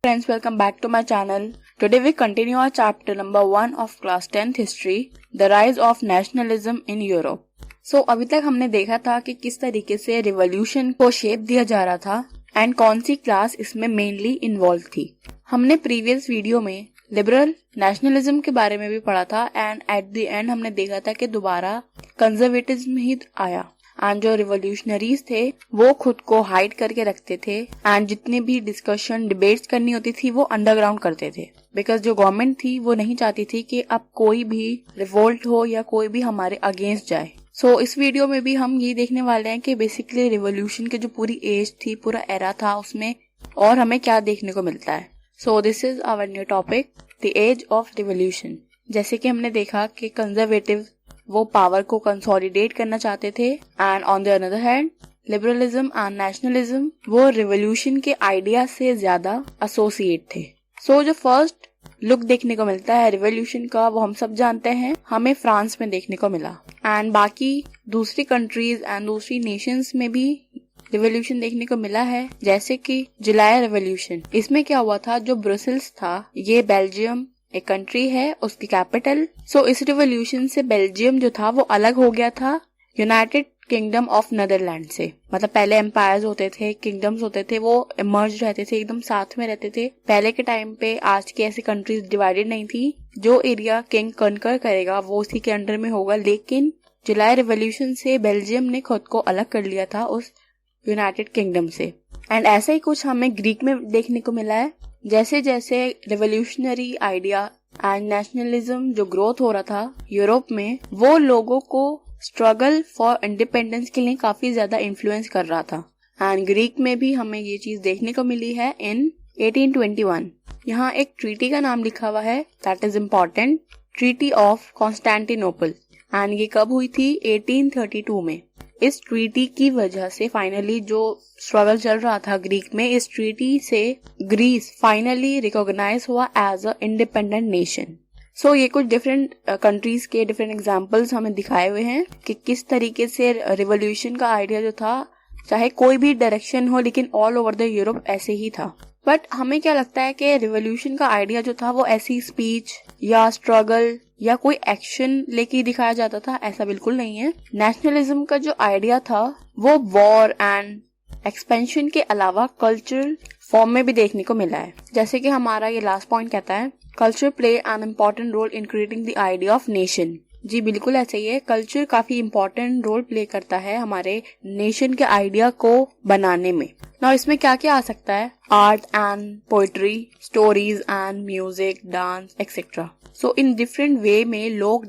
friends, welcome back to my channel. Today we continue our chapter number 1 of class 10th history, the rise of nationalism in Europe. So अभी तक हमने देखा था कि किस तरीके से रिवॉल्यूशन को शेप दिया जा रहा था एंड कौन सी क्लास इसमें मेनली इन्वॉल्व थी. हमने प्रीवियस वीडियो में लिबरल नेशनलिज्म के बारे में भी पढ़ा था एंड एट द एंड हमने देखा था कि दोबारा कंजर्वेटिज्म ही आया एंड जो रिवोल्यूशनरीज थे वो खुद को हाइड करके रखते थे एंड जितनी भी डिस्कशन डिबेट्स करनी होती थी वो अंडरग्राउंड करते थे बिकॉज जो गवर्नमेंट थी वो नहीं चाहती थी कि अब कोई भी रिवोल्ट हो या कोई भी हमारे अगेंस्ट जाए. सो इस वीडियो में भी हम ये देखने वाले हैं कि बेसिकली रिवोल्यूशन की जो पूरी एज थी, पूरा एरा था, उसमें और हमें क्या देखने को मिलता है. So this is our new topic, the age of revolution. जैसे कि हमने देखा कि कंजर्वेटिव वो पावर को कंसोलिडेट करना चाहते थे and on the another hand liberalism and nationalism वो रिवोल्यूशन के आइडिया से ज्यादा एसोसिएट थे. सो जो फर्स्ट लुक देखने को मिलता है रिवोल्यूशन का वो हम सब जानते हैं, हमें फ्रांस में देखने को मिला एंड बाकी दूसरी कंट्रीज एंड दूसरी नेशंस में भी रिवोल्यूशन देखने को मिला है, जैसे कि जुलाई रिवोल्यूशन. इसमें क्या हुआ था, जो ब्रुसेल्स था ये बेल्जियम एक कंट्री है, उसकी कैपिटल. सो इस रिवोल्यूशन से बेल्जियम जो था वो अलग हो गया था यूनाइटेड किंगडम ऑफ नीदरलैंड से. मतलब पहले एम्पायर्स होते थे, किंगडम्स होते थे, वो इमर्ज रहते थे, एकदम साथ में रहते थे. पहले के टाइम पे आज की ऐसी कंट्रीज डिवाइडेड नहीं थी. जो एरिया किंग कनकर करेगा वो उसी के अंडर में होगा. लेकिन जुलाई रिवोल्यूशन से बेल्जियम ने खुद को अलग कर लिया था उस यूनाइटेड किंगडम से. एंड ऐसा ही कुछ हमें ग्रीक में देखने को मिला है. जैसे जैसे रिवोल्यूशनरी आइडिया एंड नेशनलिज्म जो ग्रोथ हो रहा था यूरोप में, वो लोगों को स्ट्रगल फॉर इंडिपेंडेंस के लिए काफी ज्यादा इन्फ्लुएंस कर रहा था. एंड ग्रीक में भी हमें ये चीज देखने को मिली है इन 1821. यहाँ एक ट्रीटी का नाम लिखा हुआ है, that is important, treaty of Constantinople. And ये कब हुई थी, 1832 में. इस ट्रीटी की वजह से फाइनली जो स्ट्रगल चल रहा था ग्रीक में, इस ट्रीटी से ग्रीस फाइनली रिकॉग्नाइज हुआ एज अ इंडिपेंडेंट नेशन. सो ये कुछ डिफरेंट कंट्रीज के डिफरेंट एग्जांपल्स हमें दिखाए हुए हैं कि किस तरीके से रिवोल्यूशन का आइडिया जो था, चाहे कोई भी डायरेक्शन हो लेकिन ऑल ओवर द यूरोप ऐसे ही था. बट हमें क्या लगता है कि रिवोल्यूशन का आइडिया जो था वो ऐसी स्पीच या स्ट्रगल या कोई एक्शन लेके दिखाया जाता था, ऐसा बिल्कुल नहीं है. नेशनलिज्म का जो आइडिया था वो वॉर एंड एक्सपेंशन के अलावा कल्चरल फॉर्म में भी देखने को मिला है. जैसे कि हमारा ये लास्ट पॉइंट कहता है, culture play an important role in creating the idea of nation. जी बिल्कुल ऐसा ही है, कल्चर काफी इम्पोर्टेंट रोल प्ले करता है हमारे नेशन के आइडिया को बनाने में. नाउ इसमें क्या क्या आ सकता है, art and poetry, stories and music, dance etcetera. So in different way में लोग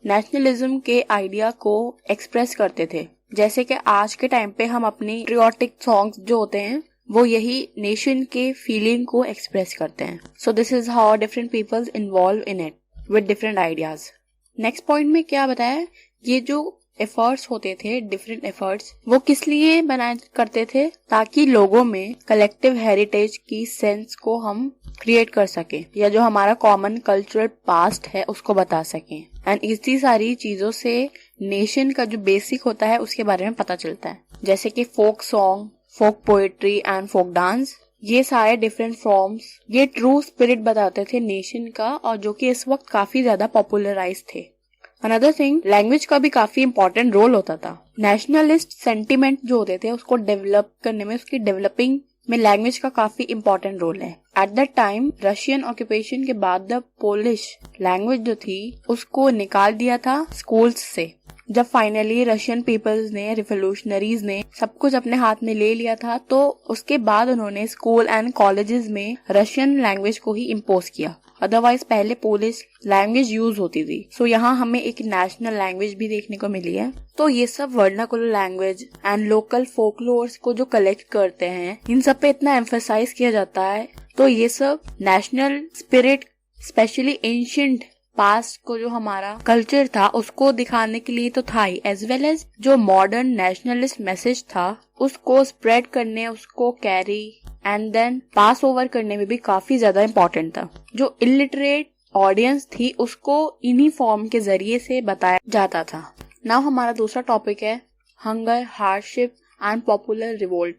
नेशनलिज्म के आइडिया को एक्सप्रेस करते थे. जैसे कि आज के टाइम पे हम अपनी पेट्रियोटिक सॉन्ग्स जो होते हैं वो यही नेशन के फीलिंग को एक्सप्रेस करते हैं. So this is how different peoples involve in it with different ideas. Next point में क्या बताया, ये जो एफर्ट्स होते थे, डिफरेंट एफर्ट्स, वो किस लिए बनाए करते थे, ताकि लोगों में कलेक्टिव हेरिटेज की सेंस को हम क्रिएट कर सके या जो हमारा कॉमन कल्चरल पास्ट है उसको बता सकें. एंड इसी सारी चीजों से नेशन का जो बेसिक होता है उसके बारे में पता चलता है. जैसे कि folk song, folk poetry and folk dance, ये सारे डिफरेंट फॉर्म्स ये ट्रू स्पिरिट बताते थे नेशन का, और जो कि इस वक्त काफी ज्यादा पॉपुलराइज थे. अनदर थिंग, लैंग्वेज का भी काफी इंपॉर्टेंट रोल होता था. नेशनलिस्ट सेंटिमेंट जो होते थे उसको डेवलप करने में, उसकी डेवलपिंग में लैंग्वेज का काफी इंपॉर्टेंट रोल है. At that time Russian occupation के बाद द पोलिश लैंग्वेज जो थी उसको निकाल दिया था स्कूल्स से. जब फाइनली रशियन पीपल्स ने, रिवोल्यूशनरीज ने सब कुछ अपने हाथ में ले लिया था, तो उसके बाद उन्होंने स्कूल एंड कॉलेजेस में रशियन लैंग्वेज को ही इम्पोज किया. अदरवाइज पहले पोलिश लैंग्वेज यूज होती थी. सो यहाँ हमें एक नेशनल लैंग्वेज भी देखने को मिली है. तो ये सब vernacular language and local folklores को जो कलेक्ट करते हैं, इन सब पे इतना एम्फेसाइज किया जाता है. तो ये सब national spirit, specially ancient past को, जो हमारा कल्चर था उसको दिखाने के लिए तो था ही, एज वेल एज जो मॉडर्न नेशनलिस्ट मैसेज था उसको स्प्रेड करने, उसको carry and then pass over करने में भी काफी ज्यादा इम्पोर्टेंट था. जो इलिटरेट ऑडियंस थी उसको इन्हीं फॉर्म के जरिए से बताया जाता था. नाउ हमारा दूसरा टॉपिक है hunger, hardship and popular revolt.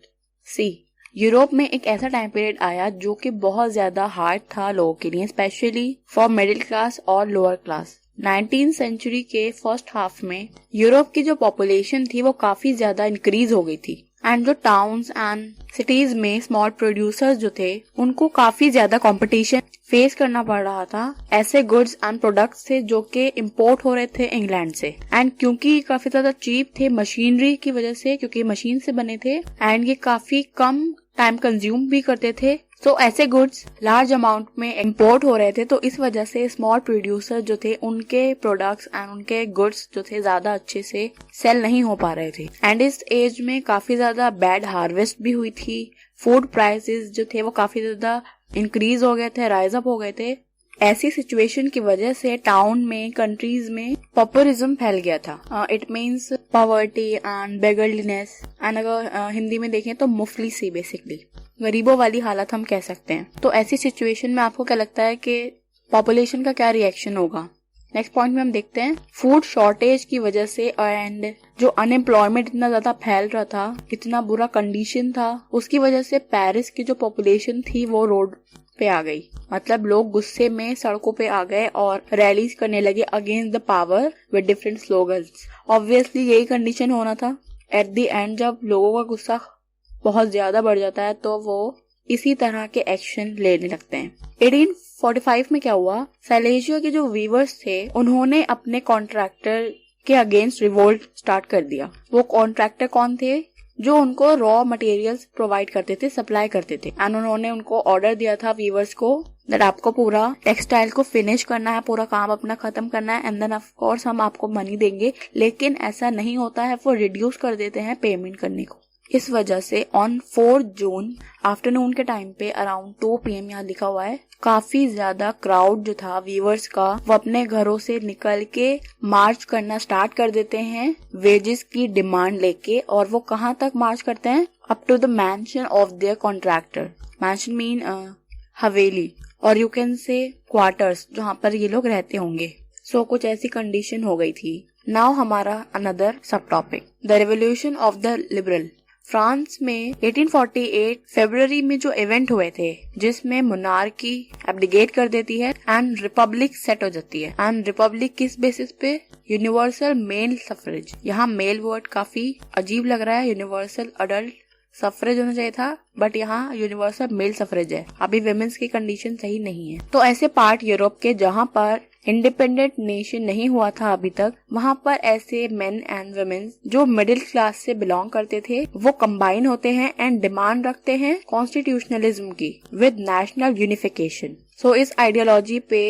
See Europe में एक ऐसा टाइम पीरियड आया जो कि बहुत ज्यादा हार्ड था लोगों के लिए, स्पेशली फॉर मिडिल क्लास और लोअर क्लास। 19th सेंचुरी के फर्स्ट हाफ में यूरोप की जो पॉपुलेशन थी वो काफी ज्यादा इंक्रीज हो गई थी, एंड जो टाउन्स एंड सिटीज में स्मॉल प्रोड्यूसर्स जो थे उनको काफी ज्यादा कंपटीशन फेस करना पड़ रहा था ऐसे गुड्स एंड प्रोडक्ट्स थे जो कि इंपोर्ट हो रहे थे इंग्लैंड से। एंड क्योंकि काफी ज्यादा चीप थे मशीनरी की वजह से, क्योंकि मशीन से बने थे एंड ये काफी कम टाइम कंज्यूम भी करते थे, तो ऐसे गुड्स लार्ज अमाउंट में इंपोर्ट हो रहे थे। तो इस वजह से स्मॉल प्रोड्यूसर जो थे उनके प्रोडक्ट्स एंड उनके गुड्स जो थे ज्यादा अच्छे से सेल नहीं हो पा रहे थे। एंड इस एज में काफी ज्यादा बैड हार्वेस्ट भी हुई थी, फूड प्राइसेस जो थे वो काफी ज्यादा इंक्रीज हो गए थे, राइज अप हो गए थे। ऐसी सिचुएशन की वजह से टाउन में, कंट्रीज में पॉपुलिज्म फैल गया था। It means poverty and beggarliness, and अगर हिंदी में देखें तो मुफलिसी, बेसिकली गरीबों वाली हालत हम कह सकते हैं। तो ऐसी सिचुएशन में आपको क्या लगता है कि पॉपुलेशन का क्या रिएक्शन होगा? नेक्स्ट पॉइंट में हम देखते हैं फूड शॉर्टेज की वजह से एंड जो अनएम्प्लॉयमेंट इतना ज्यादा फैल रहा था, इतना बुरा कंडीशन था, उसकी वजह से पेरिस की जो पॉपुलेशन थी वो रोड पे आ गई। मतलब लोग गुस्से में सड़कों पे आ गए और रैलीज करने लगे against the power with different slogans. Obviously यही कंडीशन होना था। एट द एंड जब लोगों का गुस्सा बहुत ज्यादा बढ़ जाता है तो वो इसी तरह के एक्शन लेने लगते हैं। 1845 में क्या हुआ, सैलेजियो के जो वीवर्स थे उन्होंने अपने कॉन्ट्रैक्टर के अगेंस्ट रिवोल्ट स्टार्ट कर दिया। वो कॉन्ट्रैक्टर कौन थे? जो उनको रॉ मटेरियल्स प्रोवाइड करते थे, सप्लाई करते थे। एंड उन्होंने उनको ऑर्डर दिया था वीवर्स को दैट आपको पूरा टेक्सटाइल को फिनिश करना है, पूरा काम अपना खत्म करना है, एंड देन ऑफ कोर्स हम आपको मनी देंगे। लेकिन ऐसा नहीं होता है, वो रिड्यूस कर देते हैं पेमेंट करने को। इस वजह से ऑन 4 जून आफ्टरनून के टाइम पे अराउंड 2 PM यहाँ लिखा हुआ है, काफी ज्यादा क्राउड जो था वीवर्स का वो अपने घरों से निकल के मार्च करना स्टार्ट कर देते हैं वेजेस की डिमांड लेके। और वो कहाँ तक मार्च करते हैं? Up to the mansion of their contractor. Mansion mean हवेली, और यू कैन से क्वार्टर्स, जहाँ पर ये लोग रहते होंगे। सो कुछ ऐसी कंडीशन हो गई थी। नाउ हमारा अनदर सब topic, the revolution of the liberal. France में 1848 फरवरी में जो इवेंट हुए थे जिसमें मोनार्की एब्डिकेट कर देती है एंड रिपब्लिक सेट हो जाती है। एंड रिपब्लिक किस बेसिस पे? Universal male suffrage. यहाँ मेल वर्ड काफी अजीब लग रहा है, यूनिवर्सल अडल्ट सफरेज होना चाहिए था, बट यहाँ यूनिवर्सल मेल सफरेज है। अभी विमेंस की कंडीशन सही नहीं है। तो ऐसे पार्ट यूरोप के जहाँ पर इंडिपेंडेंट नेशन नहीं हुआ था अभी तक, वहाँ पर ऐसे मेन एंड वुमेन जो मिडिल क्लास से बिलोंग करते थे वो कंबाइन होते हैं एंड डिमांड रखते हैं कॉन्स्टिट्यूशनलिज्म की विद नेशनल यूनिफिकेशन। सो इस आइडियोलॉजी पे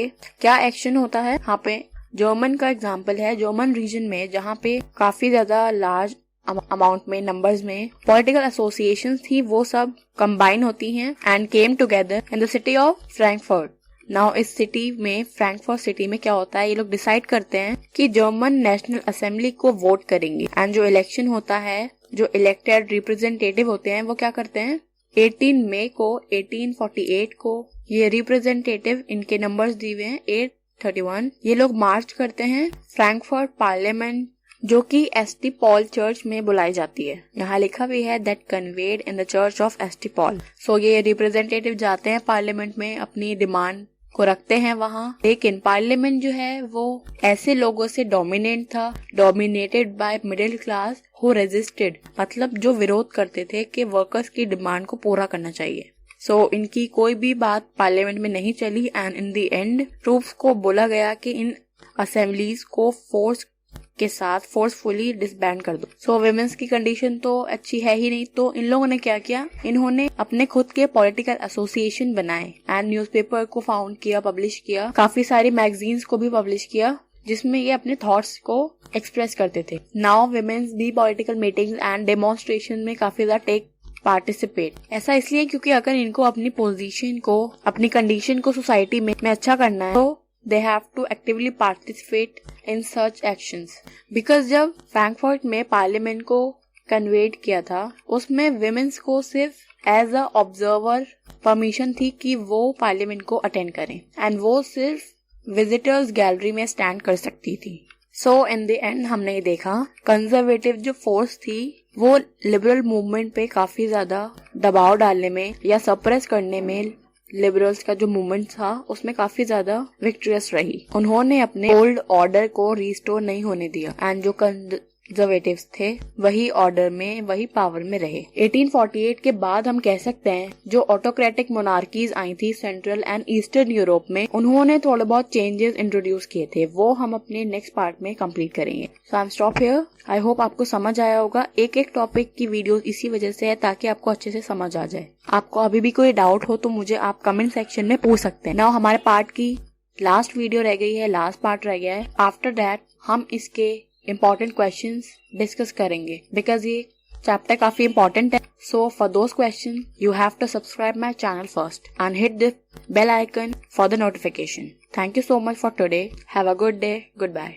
क्या एक्शन होता है? यहाँ पे जर्मन का एग्जाम्पल है। जर्मन रीजन में जहाँ पे काफी ज्यादा लार्ज अमाउंट में नंबर्स में पॉलिटिकल एसोसिएशंस थी, वो सब कंबाइन होती हैं and came together in the city of Frankfurt. Now इस सिटी में, फ्रैंकफर्ट सिटी में क्या होता है, ये लोग डिसाइड करते हैं कि जर्मन नेशनल असेंबली को वोट करेंगे। एंड जो इलेक्शन होता है, जो इलेक्टेड रिप्रेजेंटेटिव होते हैं, वो क्या करते हैं 18 मई को 1848 को ये रिप्रेजेंटेटिव, इनके नंबर्स दिए हुए हैं 831, ये लोग मार्च करते हैं फ्रैंकफर्ट पार्लियामेंट, जो कि एसटी पॉल चर्च में बुलाई जाती है। यहाँ लिखा भी है that conveyed in the church of ST Paul. So ये रिप्रेजेंटेटिव जाते हैं पार्लियामेंट में, अपनी डिमांड को रखते हैं वहाँ। लेकिन पार्लियामेंट जो है वो ऐसे लोगों से डोमिनेट था, dominated by middle class who resisted, मतलब जो विरोध करते थे कि वर्कर्स की डिमांड को पूरा करना चाहिए। सो इनकी कोई भी बात पार्लियामेंट में नहीं चली and in the end troops को बोला गया कि इन असेंबलीज को फोर्स के साथ फोर्सफुली डिसबैंड कर दो। सो वुमेन्स की कंडीशन तो अच्छी है ही नहीं, तो इन लोगों ने क्या किया, इन्होंने अपने खुद के पॉलिटिकल एसोसिएशन बनाए एंड न्यूज़पेपर को फाउंड किया, पब्लिश किया, काफी सारी मैगजीन्स को भी पब्लिश किया जिसमें ये अपने थॉट्स को एक्सप्रेस करते थे। नाउ वुमेन्स भी पॉलिटिकल मीटिंग्स एंड डेमोन्स्ट्रेशन में काफी ज्यादा टेक पार्टिसिपेट। ऐसा इसलिए क्योंकि अगर इनको अपनी पोजीशन को, अपनी कंडीशन को सोसाइटी में अच्छा करना है तो they have to actively participate in such actions. Because जब फ्रैंकफर्ट में पार्लियामेंट को कन्वेट किया था, उसमें विमेन्स को सिर्फ एज अ ऑब्जर्वर परमिशन थी कि वो पार्लियामेंट को अटेंड करें एंड वो सिर्फ विजिटर्स गैलरी में स्टैंड कर सकती थी। सो इन द एंड हमने ये देखा कंजर्वेटिव जो फोर्स थी वो लिबरल मूवमेंट पे काफी ज्यादा दबाव डालने में या सप्रेस करने में लिबरल्स का जो मूवमेंट था उसमें काफी ज्यादा विक्ट्रियस रही। उन्होंने अपने ओल्ड ऑर्डर को रिस्टोर नहीं होने दिया एंड जो कंजर्वेटिव्स थे वही ऑर्डर में वही पावर में रहे। 1848 के बाद हम कह सकते हैं जो ऑटोक्रेटिक मोनार्कीज आई थी सेंट्रल एंड ईस्टर्न यूरोप में, उन्होंने थोड़े बहुत चेंजेस इंट्रोड्यूस किए थे, वो हम अपने नेक्स्ट पार्ट में कंप्लीट करेंगे। So I am stop here. I hope आपको समझ आया होगा। एक एक टॉपिक की वीडियो इसी वजह से है ताकि आपको अच्छे से समझ आ जाए। आपको अभी भी कोई डाउट हो तो मुझे आप कमेंट सेक्शन में पूछ सकते हैं। नाउ हमारे पार्ट की लास्ट वीडियो रह गई है, लास्ट पार्ट रह गया है। आफ्टर दैट हम इसके इम्पोर्टेंट क्वेश्चंस डिस्कस करेंगे बिकॉज ये चैप्टर काफी इम्पोर्टेंट है। So for those question you have to subscribe my channel first and hit the bell icon for the notification. Thank you so much for today. Have a good day. Goodbye.